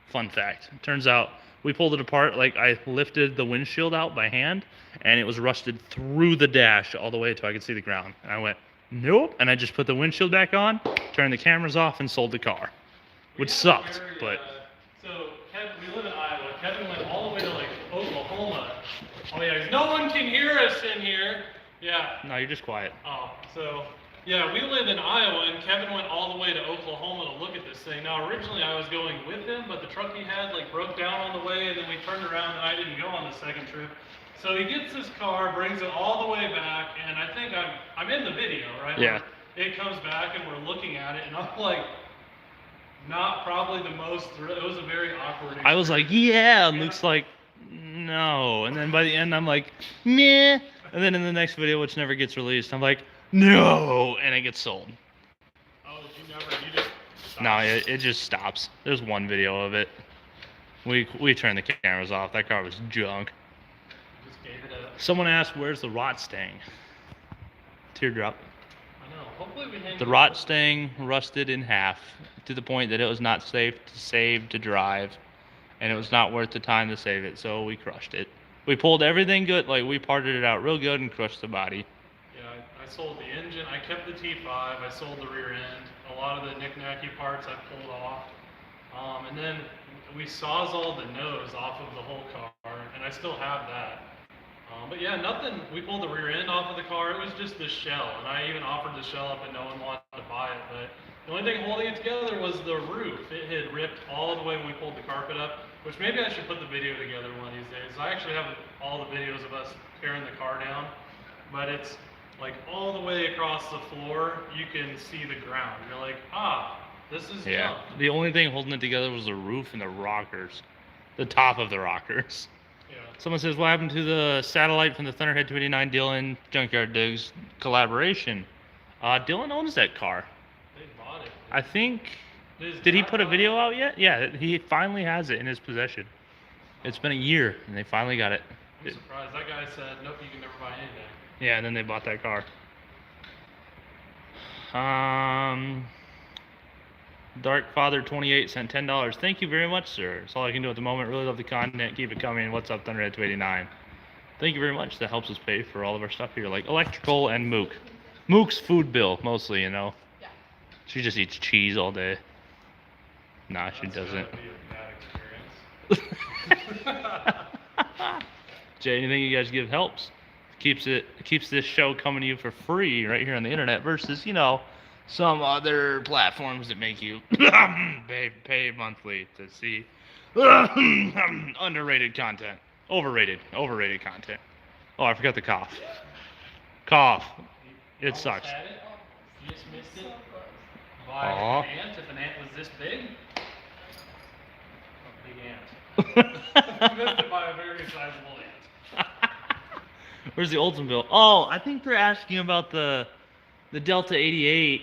Fun fact. It turns out we pulled it apart, like I lifted the windshield out by hand, and it was rusted through the dash all the way till I could see the ground. And I went, nope. And I just put the windshield back on, turned the cameras off, and sold the car. Which sucked, but... So Kevin Oh yeah, no one can hear us in here. Yeah. No, you're just quiet. Oh, so yeah, we live in Iowa, and Kevin went all the way to Oklahoma to look at this thing. Now, originally I was going with him, but the truck he had like broke down on the way, and then we turned around, and I didn't go on the second trip. So he gets his car, brings it all the way back, and I think I'm in the video, right? Yeah. It comes back, and we're looking at it, and I'm like, not probably the most. It was a very awkward experience. I was like, yeah, and Luke's like, no. And then by the end, I'm like, meh. And then in the next video, which never gets released, I'm like, no, and it gets sold. Oh, you just stopped. No, it just stops. There's one video of it. We turned the cameras off. That car was junk. Just gave it a. Someone asked, where's the rot stain? Teardrop. I know. Hopefully we hang The rot stain rusted in half to the point that it was not safe to save to drive, and it was not worth the time to save it, so we crushed it. We pulled everything good, like we parted it out real good and crushed the body. Yeah, I sold the engine, I kept the T5, I sold the rear end, a lot of the knick-knacky parts I pulled off, and then we sawzalled the nose off of the whole car, and I still have that. But yeah, nothing, we pulled the rear end off of the car, it was just the shell, and I even offered the shell up and no one wanted to buy it, but the only thing holding it together was the roof. It had ripped all the way when we pulled the carpet up, which maybe I should put the video together one of these days. I actually have all the videos of us tearing the car down, but it's like all the way across the floor, you can see the ground. You're like, this is junk. The only thing holding it together was the roof and the rockers, the top of the rockers. Yeah. Someone says, what happened to the satellite from the Thunderhead 289 Dylan Junkyard Digs collaboration? Dylan owns that car. They bought it. I think, did he put a video out yet? Yeah, he finally has it in his possession. It's been a year, and they finally got it. I'm surprised. That guy said, nope, you can never buy anything. Yeah, and then they bought that car. Darkfather28 sent $10. Thank you very much, sir. That's all I can do at the moment. Really love the content. Keep it coming. What's up, Thunderhead 289? Thank you very much. That helps us pay for all of our stuff here, like electrical and Mook. Mook's food bill, mostly, you know. Yeah. She just eats cheese all day. Nah, she doesn't. Gotta be a bad experience. Jay, anything you guys give helps. Keeps this show coming to you for free right here on the internet versus, you know, some other platforms that make you pay monthly to see underrated content. Overrated content. Oh, I forgot the cough. Cough. It sucks. Had it. You just missed it. By an ant, if an ant was this big. A big ant. Missed it by a very sizable ant. Where's the Oldsmobile? Oh, I think they're asking about the Delta 88,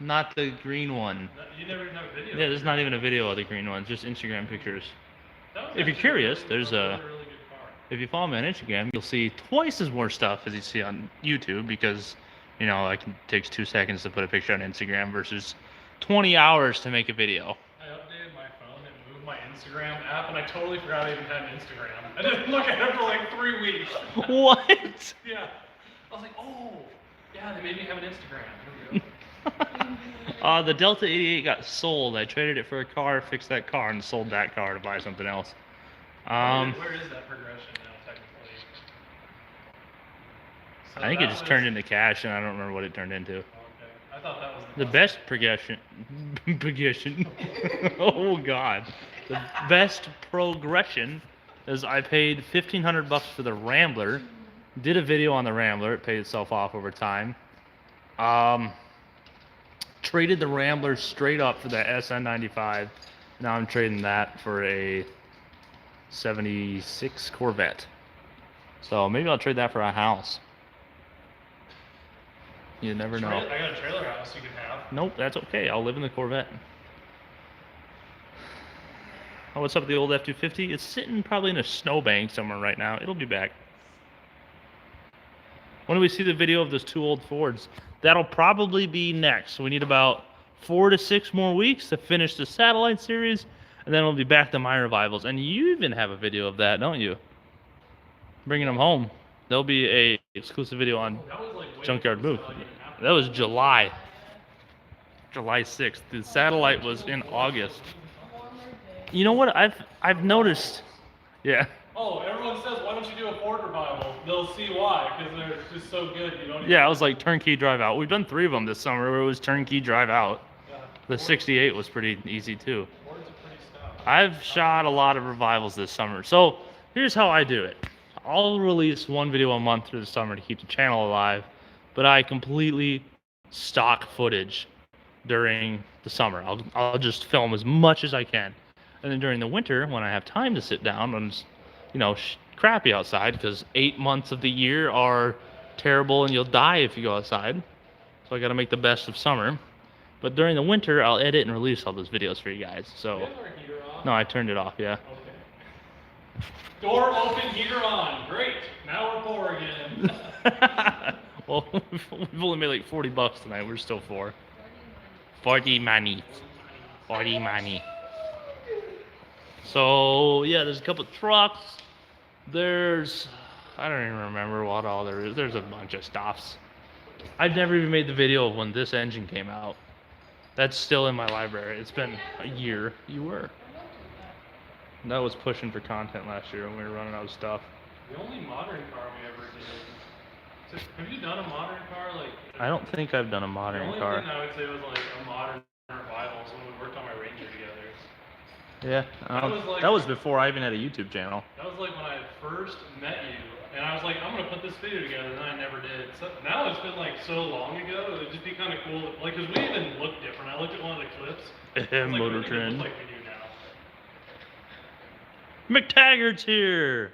not the green one. You never even have a video. Yeah, there's not even a video of the green one, just Instagram pictures. If you're curious, there's a. really good car. If you follow me on Instagram, you'll see twice as more stuff as you see on YouTube because, you know, it takes 2 seconds to put a picture on Instagram versus 20 hours to make a video. I updated my phone and moved my Instagram app, and I totally forgot I even had an Instagram. I didn't look at it for like 3 weeks. What? Yeah. I was like, oh, yeah, they made me have an Instagram. Here we go. The Delta 88 got sold. I traded it for a car, fixed that car, and sold that car to buy something else. Where is that progression now, technically? So I think it that just was- turned into cash, and I don't remember what it turned into. Okay. I thought that was The best progression. Oh God. The best progression is I paid $1,500 for the Rambler. Did a video on the Rambler. It paid itself off over time. Traded the Rambler straight up for the SN95. Now I'm trading that for a 76 Corvette. So maybe I'll trade that for a house. You never know. I got a trailer house you can have. Nope, that's okay. I'll live in the Corvette. Oh, what's up with the old F-250? It's sitting probably in a snowbank somewhere right now. It'll be back. When do we see the video of those 2 old Fords? That'll probably be next. We need about 4 to 6 more weeks to finish the satellite series, and then we'll be back to my revivals. And you even have a video of that, don't you? Bringing them home. There'll be a exclusive video on That was like way Junkyard before Mook. the satellite even happened. That was July 6th. The satellite was in August. You know what I've noticed? Yeah. Oh, everyone says, why once you do a Ford revival, they'll see why, because they're just so good. You don't. Yeah, it was like turnkey drive out. We've done 3 of them this summer where it was turnkey drive out. Yeah. The 68 was pretty easy too. Ford's a pretty stout. I've shot a lot of revivals this summer. So here's how I do it. I'll release 1 video a month through the summer to keep the channel alive, but I completely stock footage during the summer. I'll just film as much as I can. And then during the winter, when I have time to sit down and it's, you know, crappy outside, because 8 months of the year are terrible and you'll die if you go outside. So I got to make the best of summer. But during the winter, I'll edit and release all those videos for you guys. So, no, I turned it off, yeah. Okay. Door open, heater on. Great. Now we're poor again. Well, we've only made like 40 bucks tonight. We're still 4. 40 money. 40 money. So, yeah, there's a couple of trucks. There's, I don't even remember what all there is. There's a bunch of stuffs. I've never even made the video of when this engine came out. That's still in my library. It's been a year. You were. That was pushing for content last year when we were running out of stuff. The only modern car we ever did. So, have you done a modern car? Like, I don't think I've done a modern car. The only thing I would say was like a modern revival is when we worked on my Ranger together. Yeah, that was before I even had a YouTube channel. That was like when I first met you, and I was like, I'm gonna put this video together, and then I never did. So now it's been like so long ago, it would just be kind of cool, like, cause we even look different. I looked at one of the clips. Motor Trend. Like we do now. McTaggart's here.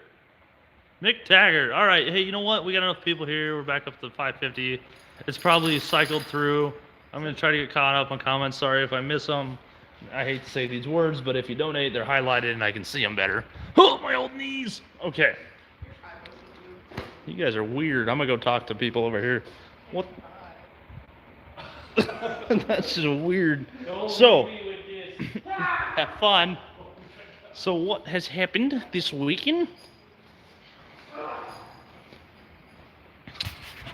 McTaggart. All right. Hey, you know what? We got enough people here. We're back up to 550. It's probably cycled through. I'm going to try to get caught up on comments. Sorry if I miss them. I hate to say these words, but if you donate, they're highlighted and I can see them better. Oh, my old knees. Okay. You guys are weird. I'm going to go talk to people over here. What? That's just weird. So, have fun. So what has happened this weekend?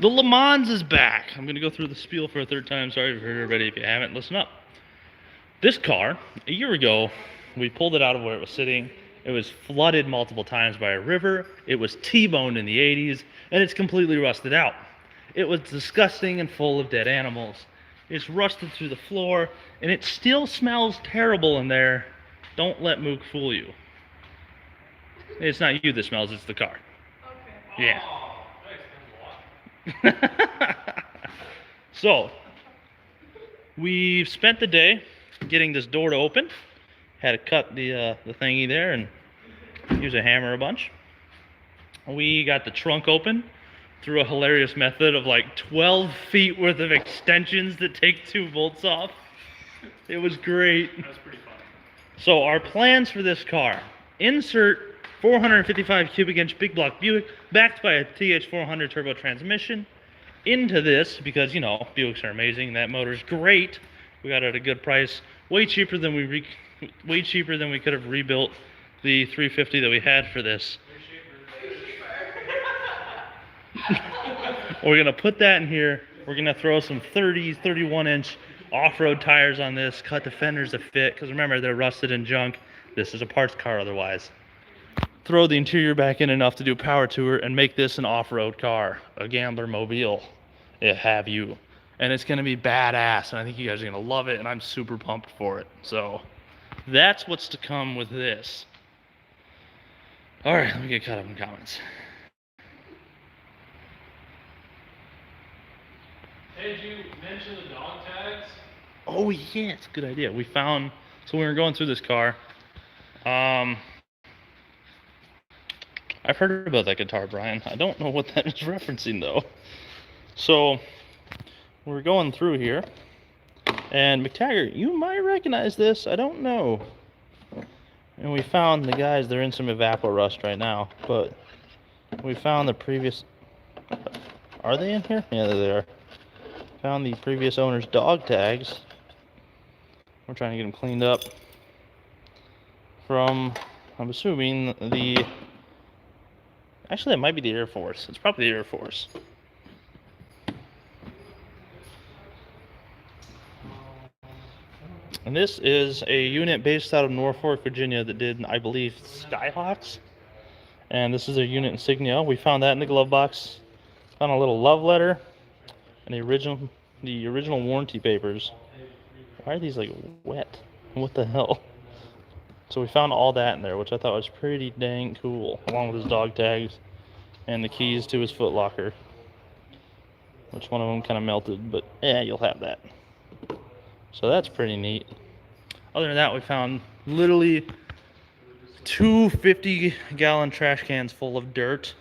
The LeMans is back. I'm going to go through the spiel for a 3rd time. Sorry for everybody if you haven't. Listen up. This car, a year ago, we pulled it out of where it was sitting. It was flooded multiple times by a river. It was T-boned in the 80s, and it's completely rusted out. It was disgusting and full of dead animals. It's rusted through the floor, and it still smells terrible in there. Don't let Mook fool you. It's not you that smells, it's the car. Okay. Yeah. So, we spent the day getting this door to open. Had to cut the thingy there and use a hammer a bunch. We got the trunk open through a hilarious method of like 12 feet worth of extensions that take 2 bolts off. It was great. That was pretty fun. So our plans for this car: insert 455 cubic inch big block Buick backed by a TH400 turbo transmission into this, because, you know, Buicks are amazing. That motor's great. We got it at a good price. Way cheaper than we could have rebuilt the 350 that we had for this. We're gonna put that in here. We're gonna throw some 31 inch off-road tires on this, cut the fenders to fit, because remember, they're rusted and junk. This is a parts car otherwise. Throw the interior back in enough to do a power tour and make this an off-road car, a gambler mobile, it have you. And it's gonna be badass, and I think you guys are gonna love it, and I'm super pumped for it. So that's what's to come with this. All right, let me get caught up in comments. Hey, did you mention the dog tags? Oh yeah, it's a good idea. We found, so we were going through this car. I've heard about that guitar, Brian. I don't know what that is referencing though. So we're going through here, and McTaggart, you might recognize this. I don't know. And we found the guys. They're in some evapor rust right now, but we found the previous. Are they in here? Yeah, there they are. Found the previous owner's dog tags. We're trying to get them cleaned up from, I'm assuming, the, actually that might be the Air Force. It's probably the Air Force. And this is a unit based out of Norfolk, Virginia that did, I believe, Skyhawks. And this is their unit insignia. We found that in the glove box. Found a little love letter and the original warranty papers. Why are these like wet? What the hell? So we found all that in there, which I thought was pretty dang cool, along with his dog tags and the keys to his foot locker, which one of them kind of melted, but yeah, you'll have that. So that's pretty neat. Other than that, we found literally 2 50-gallon trash cans full of dirt,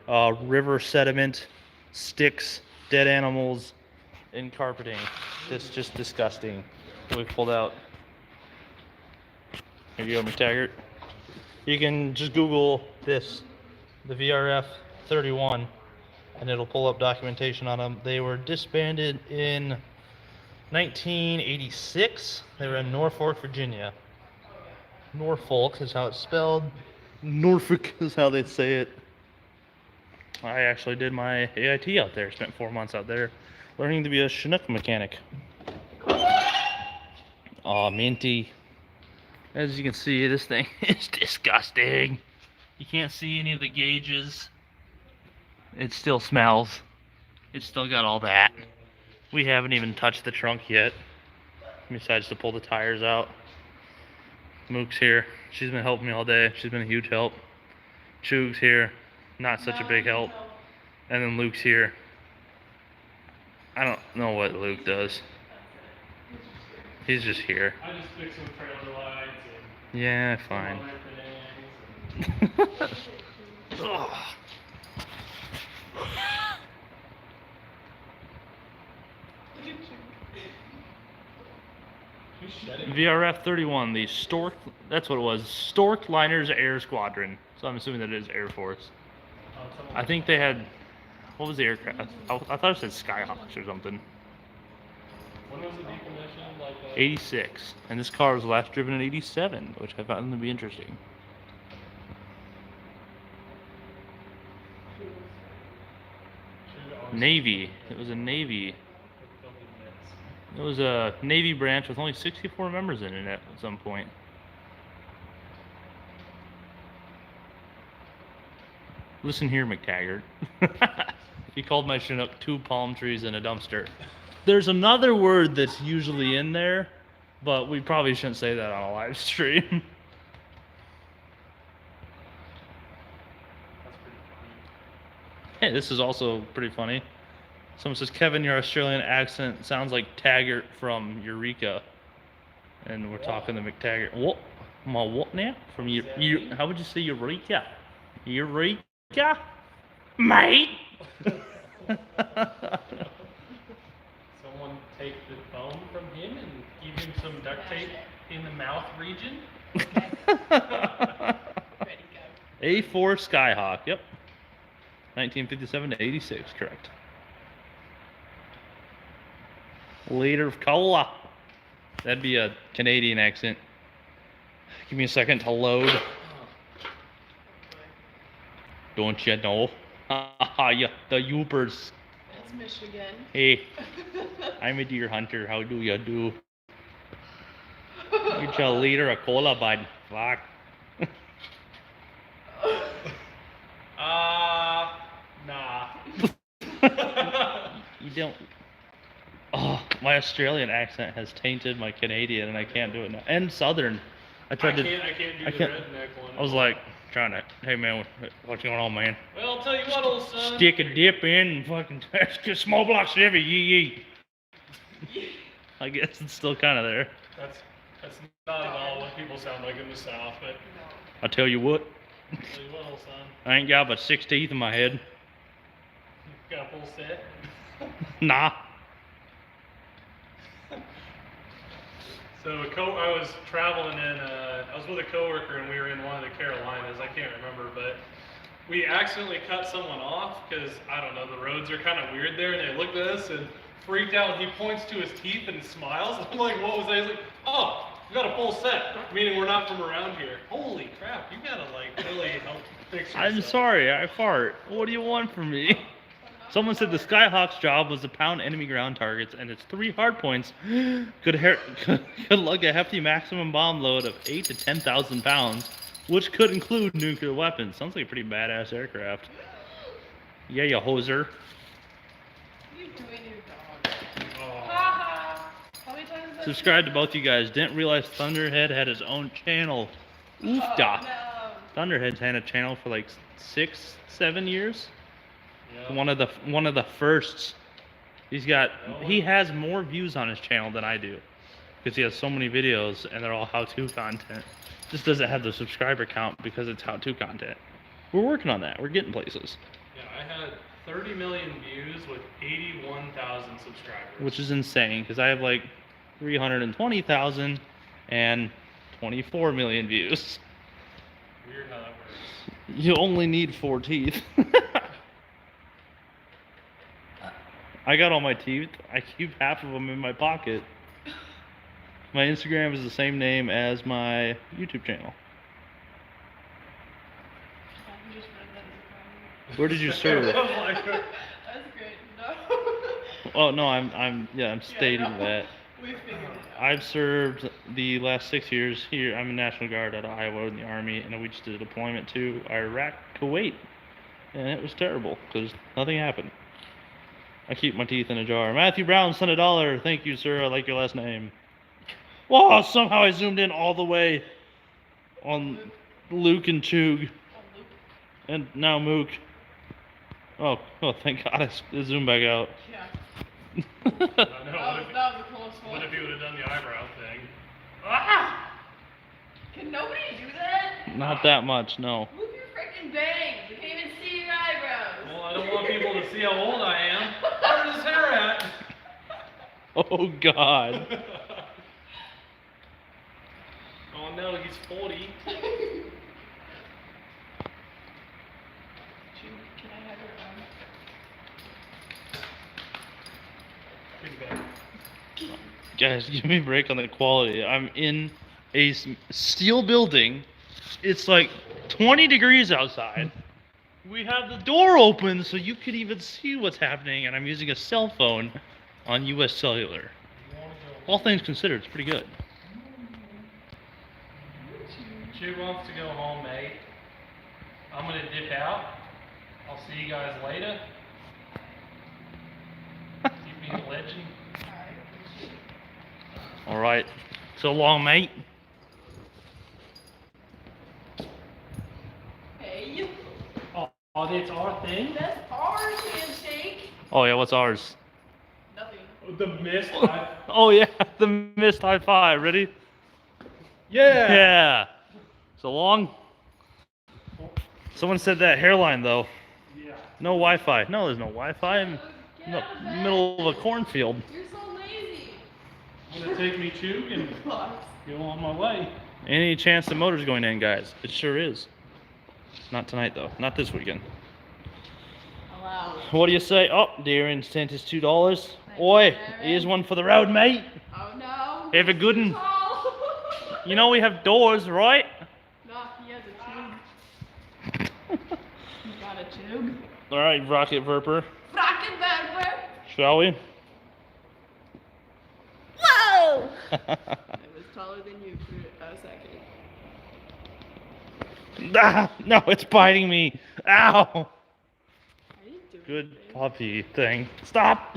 river sediment, sticks, dead animals, and carpeting. It's just disgusting. We pulled out. Here you go, McTaggart. You can just Google this, the VRF 31, and it'll pull up documentation on them. They were disbanded in 1986. They were in Norfolk, Virginia. Norfolk is how it's spelled. Norfolk is how they say it. I actually did my AIT out there. Spent 4 months out there learning to be a Chinook mechanic. Aw, minty. As you can see, this thing is disgusting. You can't see any of the gauges. It still smells. It's still got all that. We haven't even touched the trunk yet, besides to pull the tires out. Mook's here. She's been helping me all day. She's been a huge help. Chug's here. Not such a big help. And then Luke's here. I don't know what Luke does. He's just here. I just fix some trailer lights and Yeah, fine. Ugh. VRF 31, the Stork, that's what it was, Stork Liners Air Squadron. So I'm assuming that it is Air Force. I think they had, what was the aircraft? I thought it said Skyhawks or something. When was it decommissioned? Like 86. And this car was last driven in 87, which I found to be interesting. Navy. It was a Navy. It was a Navy branch with only 64 members in it at some point. Listen here, McTaggart. He called my Chinook 2 palm trees and a dumpster. There's another word that's usually in there, but we probably shouldn't say that on a live stream. Hey, this is also pretty funny. Someone says, Kevin, your Australian accent sounds like Taggart from Eureka. And we're talking to McTaggart. What? My what now? From how would you say Eureka? Eureka? Mate? someone take the phone from him and give him some duct tape in the mouth region. Ready, go. A4 Skyhawk, yep. 1957 to 86, correct. Liter of cola. That'd be a Canadian accent. Give me a second to load. Don't you know? Yeah, the Ubers. That's Michigan. Hey, I'm a deer hunter. How do you do? Get you a liter of cola, bud. Fuck. Nah. You don't. Oh, my Australian accent has tainted my Canadian, and I can't do it now. And Southern. I tried to. I can't do the redneck one. I was like trying to. Hey man, what's going on, man? Well, I'll tell you what, old son. Stick a dip in and fucking small block Chevy, yee. I guess it's still kind of there. That's not at all what people sound like in the South, but I tell you what, I'll tell you what, old son. I ain't got but 6 teeth in my head. Got a full set. Nah. So I was traveling in, I was with a coworker and we were in one of the Carolinas, I can't remember, but we accidentally cut someone off because, I don't know, the roads are kind of weird there, and they looked at us and freaked out. He points to his teeth and smiles. I'm like, what was that? He's like, oh, you got a full set, meaning we're not from around here. Holy crap, you gotta like really help fix yourself. I'm sorry, I fart. What do you want from me? Someone said the Skyhawk's job was to pound enemy ground targets, and its 3 hard points could lug a hefty maximum bomb load of 8,000 to 10,000 pounds which could include nuclear weapons. Sounds like a pretty badass aircraft. Yeah, you hoser. What are you doing, your dog? Haha. How many times have Subscribe to both you guys. Didn't realize Thunderhead had his own channel. Oofda. No. Thunderhead's had a channel for like 6-7 years. Yeah. One of the firsts. He has more views on his channel than I do, because he has so many videos and they're all how-to content. Just doesn't have the subscriber count because it's how-to content. We're working on that. We're getting places. Yeah, I had 30 million views with 81,000 subscribers. Which is insane, because I have like 320,000 and 24 million views. Weird how that works. You only need 4 teeth. I got all my teeth. I keep half of them in my pocket. My Instagram is the same name as my YouTube channel. You just read that as a comment. Where did you serve? That's great. No. Oh no, I'm stating no. that. We figured it out. I've served the last 6 years here. I'm a National Guard out of Iowa in the Army, and we just did a deployment to Iraq, Kuwait, and it was terrible because nothing happened. I keep my teeth in a jar. Matthew Brown sent $1. Thank you, sir. I like your last name. Whoa! Somehow I zoomed in all the way on Luke and Chug, and now Mook. Oh, thank God I zoomed back out. Yeah. I know. That was a close one. What if he would have done the eyebrow thing? Ah! Can nobody do that? Not that much, no. Move your freaking bangs. We can't even see your eyebrows. Well, I don't want people to see how old I am. Where's his hair at? Oh God. Oh no, he's 40. Can I have your arm? Big bag. Guys, give me a break on the quality. I'm in a steel building. It's like 20 degrees outside. We have the door open so you could even see what's happening, and I'm using a cell phone on US Cellular. All things considered, it's pretty good. She wants to go home, mate. I'm gonna dip out. I'll see you guys later. Keep being a legend. All right. So long, mate. Hey, Oh, that's our thing? that's our handshake. Oh yeah, what's ours? Nothing. The mist. Oh yeah, the mist high five. Ready? Yeah. Yeah. So long. Someone said that hairline though. Yeah. No Wi-Fi. No, there's no Wi-Fi. I'm Get in the out of bed. middle of a cornfield. You're so lazy. I'm gonna take me Chug and Fuck. go on my way. Any chance the motor's going in, guys? It sure is. Not tonight though. Not this weekend. Allow. What do you say? Oh, Darren sent his $2. Oi, here's one for the road, mate. Oh no. Have a good one. Tall. You know we have doors, right? No, he has a tube. You got a tube? All right, Rocket Verper. Rocket Burger. Shall we? Whoa! I was taller than you for a second. Ah, no, it's biting me. Ow. I didn't do Good anything. puppy thing. Stop.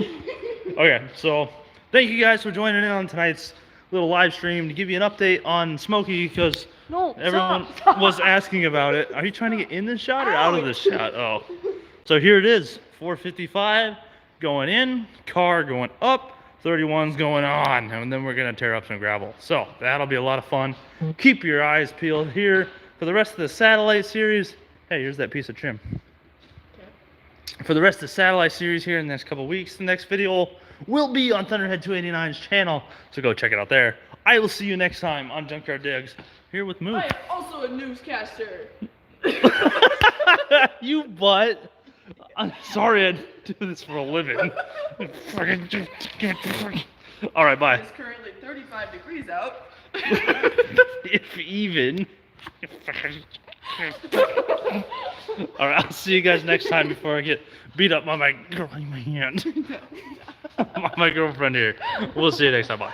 Okay, so thank you guys for joining in on tonight's little live stream to give you an update on Smokey, because No, everyone stop. was asking about it. Are you trying to get in this shot or out of this shot? Oh. So here it is. 455 going in, car going up, 31's going on, and then we're going to tear up some gravel. So that'll be a lot of fun. Keep your eyes peeled here for the rest of the satellite series. Hey, here's that piece of trim. For the rest of the satellite series here in the next couple weeks, the next video will be on Thunderhead 289's channel, so go check it out there. I will see you next time on Junkyard Digs, here with Mook. I am also a newscaster. You butt. I'm sorry I do this for a living. All right, bye. It's currently 35 degrees out. If even. All right, I'll see you guys next time before I get beat up by my girl in my hand. By my girlfriend here. We'll see you next time. Bye.